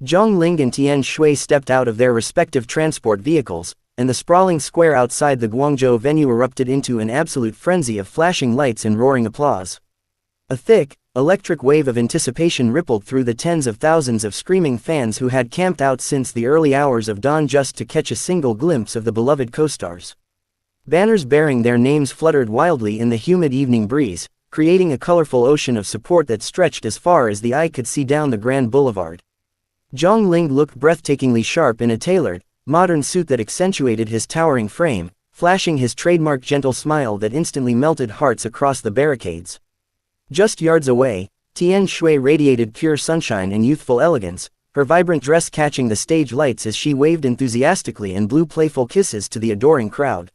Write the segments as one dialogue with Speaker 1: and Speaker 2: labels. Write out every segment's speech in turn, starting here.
Speaker 1: Zhang Ling and Tian Xiwei stepped out of their respective transport vehicles, and the sprawling square outside the Guangzhou venue erupted into an absolute frenzy of flashing lights and roaring applause. A thick, electric wave of anticipation rippled through the tens of thousands of screaming fans who had camped out since the early hours of dawn just to catch a single glimpse of the beloved co-stars. Banners bearing their names fluttered wildly in the humid evening breeze, creating a colorful ocean of support that stretched as far as the eye could see down the Grand Boulevard. Zhang Ling looked breathtakingly sharp in a tailored, modern suit that accentuated his towering frame, flashing his trademark gentle smile that instantly melted hearts across the barricades. Just yards away, Tian Xiwei radiated pure sunshine and youthful elegance, her vibrant dress catching the stage lights as she waved enthusiastically and blew playful kisses to the adoring crowd.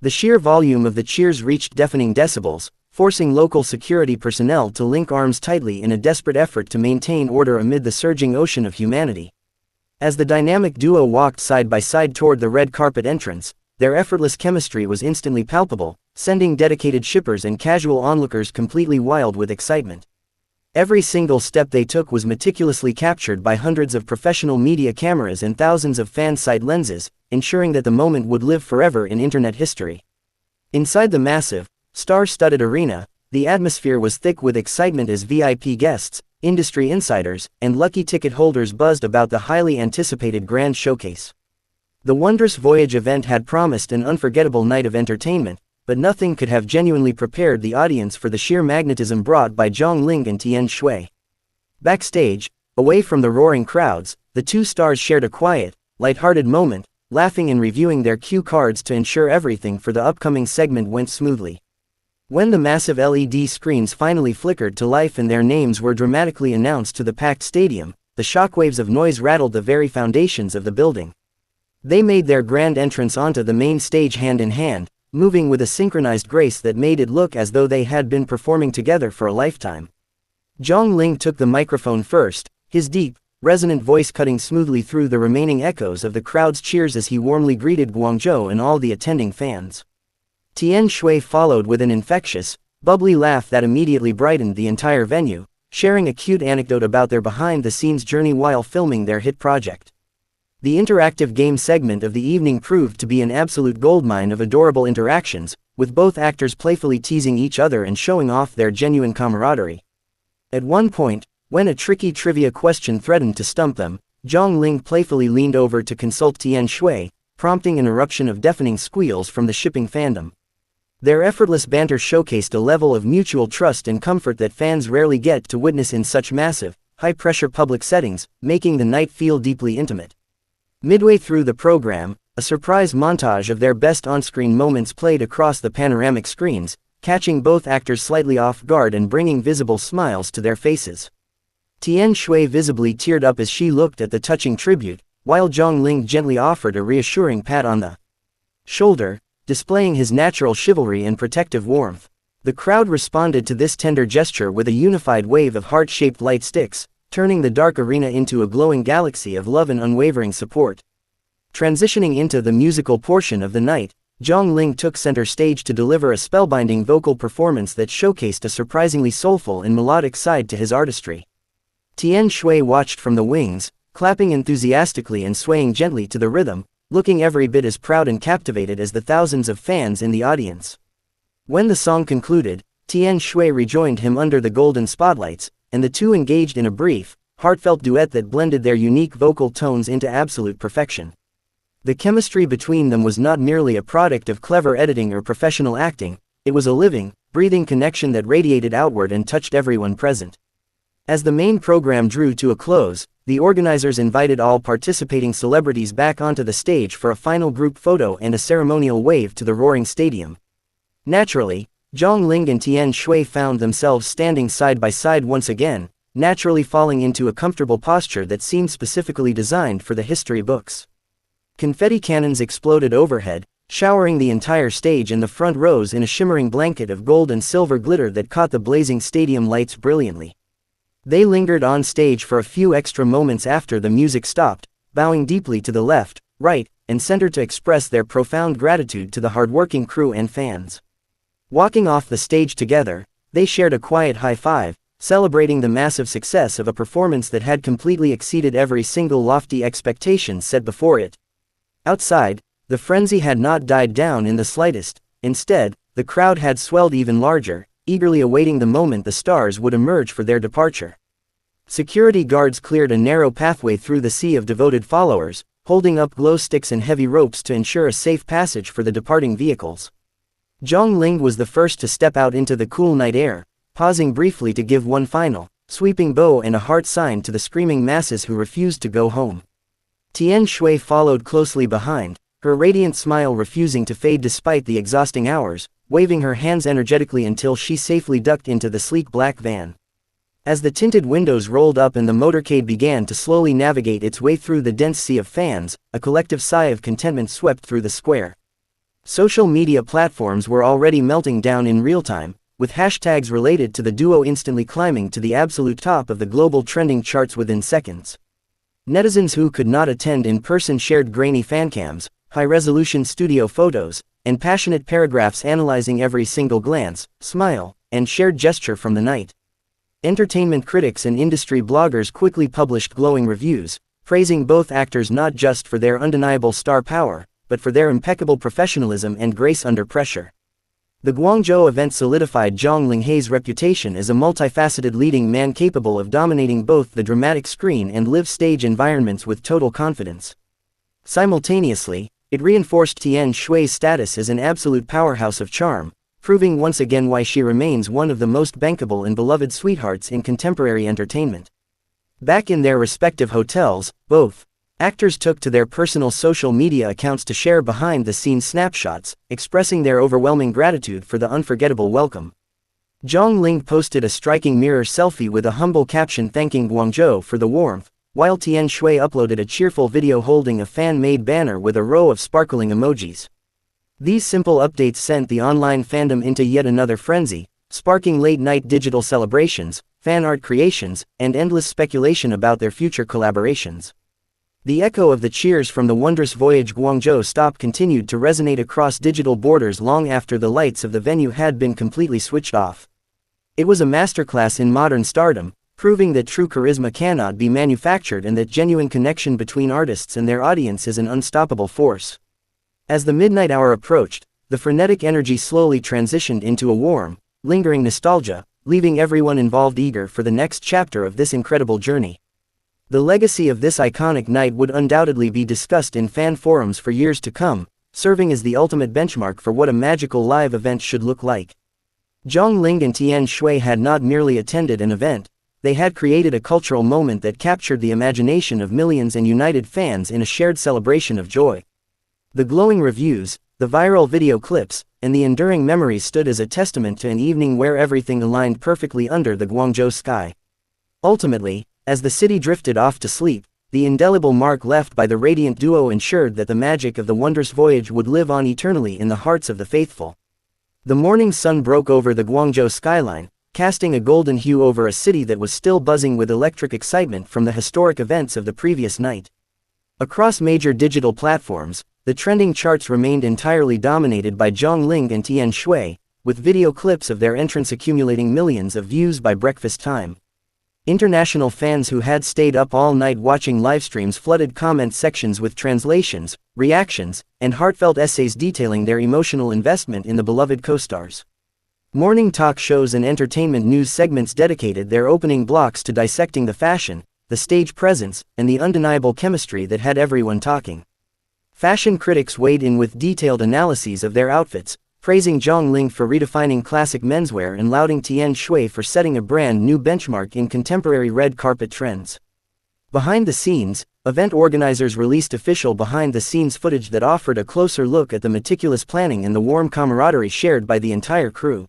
Speaker 1: The sheer volume of the cheers reached deafening decibels, forcing local security personnel to link arms tightly in a desperate effort to maintain order amid the surging ocean of humanity. As the dynamic duo walked side by side toward the red carpet entrance, their effortless chemistry was instantly palpable, sending dedicated shippers and casual onlookers completely wild with excitement. Every single step they took was meticulously captured by hundreds of professional media cameras and thousands of fan-side lenses, ensuring that the moment would live forever in internet history. Inside the massive, star-studded arena, the atmosphere was thick with excitement as VIP guests, industry insiders, and lucky ticket holders buzzed about the highly anticipated grand showcase. The Wondrous Voyage event had promised an unforgettable night of entertainment, but nothing could have genuinely prepared the audience for the sheer magnetism brought by Zhang Ling and Tian Xiwei. Backstage, away from the roaring crowds, the two stars shared a quiet, light-hearted moment, laughing and reviewing their cue cards to ensure everything for the upcoming segment went smoothly. When the massive LED screens finally flickered to life and their names were dramatically announced to the packed stadium, the shockwaves of noise rattled the very foundations of the building. They made their grand entrance onto the main stage hand in hand, moving with a synchronized grace that made it look as though they had been performing together for a lifetime. Zhang Ling took the microphone first, his deep, resonant voice cutting smoothly through the remaining echoes of the crowd's cheers as he warmly greeted Guangzhou and all the attending fans. Tian Xiwei followed with an infectious, bubbly laugh that immediately brightened the entire venue, sharing a cute anecdote about their behind-the-scenes journey while filming their hit project. The interactive game segment of the evening proved to be an absolute goldmine of adorable interactions, with both actors playfully teasing each other and showing off their genuine camaraderie. At one point, when a tricky trivia question threatened to stump them, Zhang Ling playfully leaned over to consult Tian Xiwei, prompting an eruption of deafening squeals from the shipping fandom. Their effortless banter showcased a level of mutual trust and comfort that fans rarely get to witness in such massive, high-pressure public settings, making the night feel deeply intimate. Midway through the program, a surprise montage of their best on-screen moments played across the panoramic screens, catching both actors slightly off guard and bringing visible smiles to their faces. Tian Xiwei visibly teared up as she looked at the touching tribute, while Zhang Ling gently offered a reassuring pat on the shoulder, displaying his natural chivalry and protective warmth. The crowd responded to this tender gesture with a unified wave of heart-shaped light sticks, turning the dark arena into a glowing galaxy of love and unwavering support. Transitioning into the musical portion of the night, Zhang Ling took center stage to deliver a spellbinding vocal performance that showcased a surprisingly soulful and melodic side to his artistry. Tian Xiwei watched from the wings, clapping enthusiastically and swaying gently to the rhythm, looking every bit as proud and captivated as the thousands of fans in the audience. When the song concluded, Tian Xiwei rejoined him under the golden spotlights, and the two engaged in a brief, heartfelt duet that blended their unique vocal tones into absolute perfection. The chemistry between them was not merely a product of clever editing or professional acting, it was a living, breathing connection that radiated outward and touched everyone present. As the main program drew to a close, the organizers invited all participating celebrities back onto the stage for a final group photo and a ceremonial wave to the roaring stadium. Naturally, Zhang Ling and Tian Xiwei found themselves standing side by side once again, naturally falling into a comfortable posture that seemed specifically designed for the history books. Confetti cannons exploded overhead, showering the entire stage and the front rows in a shimmering blanket of gold and silver glitter that caught the blazing stadium lights brilliantly. They lingered on stage for a few extra moments after the music stopped, bowing deeply to the left, right, and center to express their profound gratitude to the hardworking crew and fans. Walking off the stage together, they shared a quiet high five, celebrating the massive success of a performance that had completely exceeded every single lofty expectation set before it. Outside, the frenzy had not died down in the slightest. Instead, the crowd had swelled even larger, eagerly awaiting the moment the stars would emerge for their departure. Security guards cleared a narrow pathway through the sea of devoted followers, holding up glow sticks and heavy ropes to ensure a safe passage for the departing vehicles. Zhang Ling was the first to step out into the cool night air, pausing briefly to give one final, sweeping bow and a heart sign to the screaming masses who refused to go home. Tian Xiwei followed closely behind, her radiant smile refusing to fade despite the exhausting hours, waving her hands energetically until she safely ducked into the sleek black van. As the tinted windows rolled up and the motorcade began to slowly navigate its way through the dense sea of fans, a collective sigh of contentment swept through the square. Social media platforms were already melting down in real time, with hashtags related to the duo instantly climbing to the absolute top of the global trending charts within seconds. Netizens who could not attend in person shared grainy fancams, high-resolution studio photos, and passionate paragraphs analyzing every single glance, smile, and shared gesture from the night. Entertainment critics and industry bloggers quickly published glowing reviews, praising both actors not just for their undeniable star power, but for their impeccable professionalism and grace under pressure. The Guangzhou event solidified Zhang Linghe's reputation as a multifaceted leading man capable of dominating both the dramatic screen and live stage environments with total confidence. Simultaneously, it reinforced Tian Xiwei's status as an absolute powerhouse of charm, proving once again why she remains one of the most bankable and beloved sweethearts in contemporary entertainment. Back in their respective hotels, both actors took to their personal social media accounts to share behind-the-scenes snapshots, expressing their overwhelming gratitude for the unforgettable welcome. Zhang Ling posted a striking mirror selfie with a humble caption thanking Guangzhou for the warmth, while Tian Xiwei uploaded a cheerful video holding a fan-made banner with a row of sparkling emojis. These simple updates sent the online fandom into yet another frenzy, sparking late-night digital celebrations, fan art creations, and endless speculation about their future collaborations. The echo of the cheers from the wondrous voyage Guangzhou stop continued to resonate across digital borders long after the lights of the venue had been completely switched off. It was a masterclass in modern stardom, proving that true charisma cannot be manufactured and that genuine connection between artists and their audience is an unstoppable force. As the midnight hour approached, the frenetic energy slowly transitioned into a warm, lingering nostalgia, leaving everyone involved eager for the next chapter of this incredible journey. The legacy of this iconic night would undoubtedly be discussed in fan forums for years to come, serving as the ultimate benchmark for what a magical live event should look like. Zhang Ling and Tian Xiwei had not merely attended an event, they had created a cultural moment that captured the imagination of millions and united fans in a shared celebration of joy. The glowing reviews, the viral video clips, and the enduring memories stood as a testament to an evening where everything aligned perfectly under the Guangzhou sky. Ultimately, as the city drifted off to sleep, the indelible mark left by the radiant duo ensured that the magic of the wondrous voyage would live on eternally in the hearts of the faithful. The morning sun broke over the Guangzhou skyline, casting a golden hue over a city that was still buzzing with electric excitement from the historic events of the previous night. Across major digital platforms, the trending charts remained entirely dominated by Zhang Ling and Tian Xiwei, with video clips of their entrance accumulating millions of views by breakfast time. International fans who had stayed up all night watching livestreams flooded comment sections with translations, reactions, and heartfelt essays detailing their emotional investment in the beloved co-stars. Morning talk shows and entertainment news segments dedicated their opening blocks to dissecting the fashion, the stage presence, and the undeniable chemistry that had everyone talking. Fashion critics weighed in with detailed analyses of their outfits, praising Zhang Ling for redefining classic menswear and lauding Tian Xiwei for setting a brand new benchmark in contemporary red carpet trends. Behind the scenes, event organizers released official behind-the-scenes footage that offered a closer look at the meticulous planning and the warm camaraderie shared by the entire crew.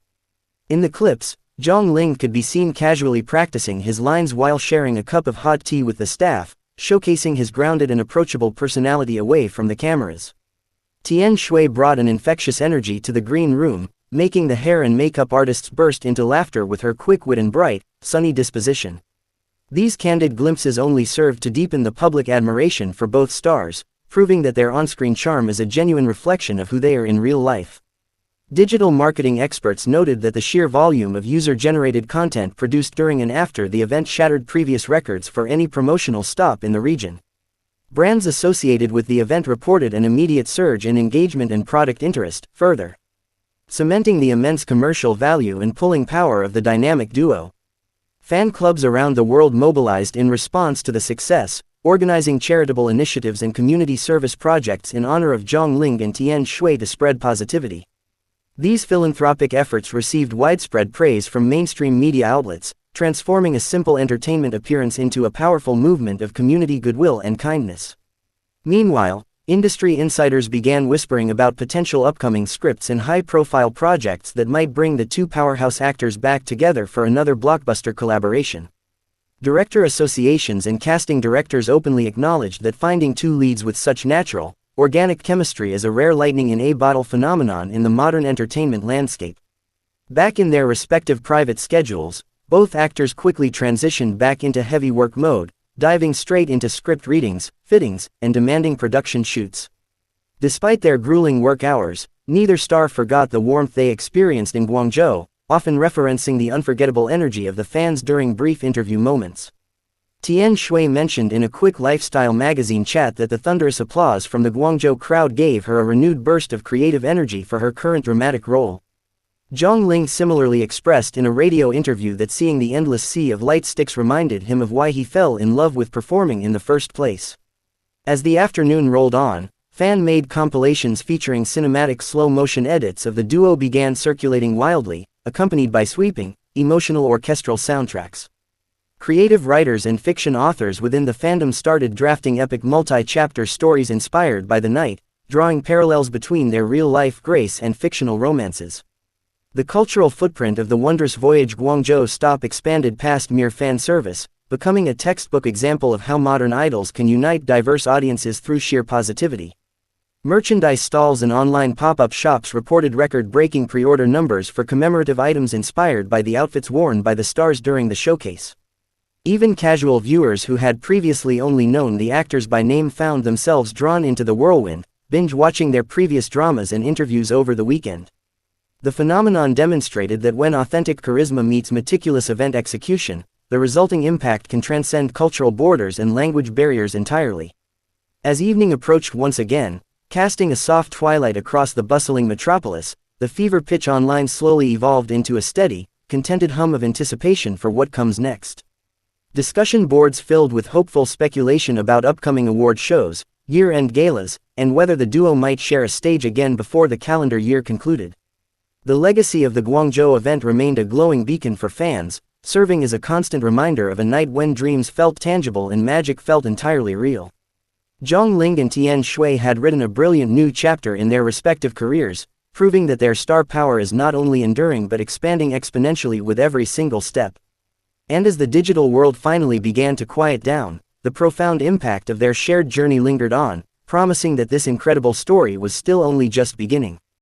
Speaker 1: In the clips, Zhang Ling could be seen casually practicing his lines while sharing a cup of hot tea with the staff, showcasing his grounded and approachable personality away from the cameras. Tian Xiwei brought an infectious energy to the green room, making the hair and makeup artists burst into laughter with her quick wit and bright, sunny disposition. These candid glimpses only served to deepen the public admiration for both stars, proving that their on-screen charm is a genuine reflection of who they are in real life. Digital marketing experts noted that the sheer volume of user-generated content produced during and after the event shattered previous records for any promotional stop in the region. Brands associated with the event reported an immediate surge in engagement and product interest, further cementing the immense commercial value and pulling power of the dynamic duo. Fan clubs around the world mobilized in response to the success, organizing charitable initiatives and community service projects in honor of Zhang, Linghe and Tian Xiwei to spread positivity. These philanthropic efforts received widespread praise from mainstream media outlets, transforming a simple entertainment appearance into a powerful movement of community goodwill and kindness. Meanwhile, industry insiders began whispering about potential upcoming scripts and high-profile projects that might bring the two powerhouse actors back together for another blockbuster collaboration. Director associations and casting directors openly acknowledged that finding two leads with such natural, organic chemistry is a rare lightning-in-a-bottle phenomenon in the modern entertainment landscape. Back in their respective private schedules, both actors quickly transitioned back into heavy work mode, diving straight into script readings, fittings, and demanding production shoots. Despite their grueling work hours, neither star forgot the warmth they experienced in Guangzhou, often referencing the unforgettable energy of the fans during brief interview moments. Tian Xiwei mentioned in a quick lifestyle magazine chat that the thunderous applause from the Guangzhou crowd gave her a renewed burst of creative energy for her current dramatic role. Zhang Ling similarly expressed in a radio interview that seeing the endless sea of light sticks reminded him of why he fell in love with performing in the first place. As the afternoon rolled on, fan-made compilations featuring cinematic slow-motion edits of the duo began circulating wildly, accompanied by sweeping, emotional orchestral soundtracks. Creative writers and fiction authors within the fandom started drafting epic multi-chapter stories inspired by the night, drawing parallels between their real-life grace and fictional romances. The cultural footprint of the wondrous voyage Guangzhou stop expanded past mere fan service, becoming a textbook example of how modern idols can unite diverse audiences through sheer positivity. Merchandise stalls and online pop-up shops reported record-breaking pre-order numbers for commemorative items inspired by the outfits worn by the stars during the showcase. Even casual viewers who had previously only known the actors by name found themselves drawn into the whirlwind, binge-watching their previous dramas and interviews over the weekend. The phenomenon demonstrated that when authentic charisma meets meticulous event execution, the resulting impact can transcend cultural borders and language barriers entirely. As evening approached once again, casting a soft twilight across the bustling metropolis, the fever pitch online slowly evolved into a steady, contented hum of anticipation for what comes next. Discussion boards filled with hopeful speculation about upcoming award shows, year-end galas, and whether the duo might share a stage again before the calendar year concluded. The legacy of the Guangzhou event remained a glowing beacon for fans, serving as a constant reminder of a night when dreams felt tangible and magic felt entirely real. Zhang Ling and Tian Xiwei had written a brilliant new chapter in their respective careers, proving that their star power is not only enduring but expanding exponentially with every single step. And as the digital world finally began to quiet down, the profound impact of their shared journey lingered on, promising that this incredible story was still only just beginning.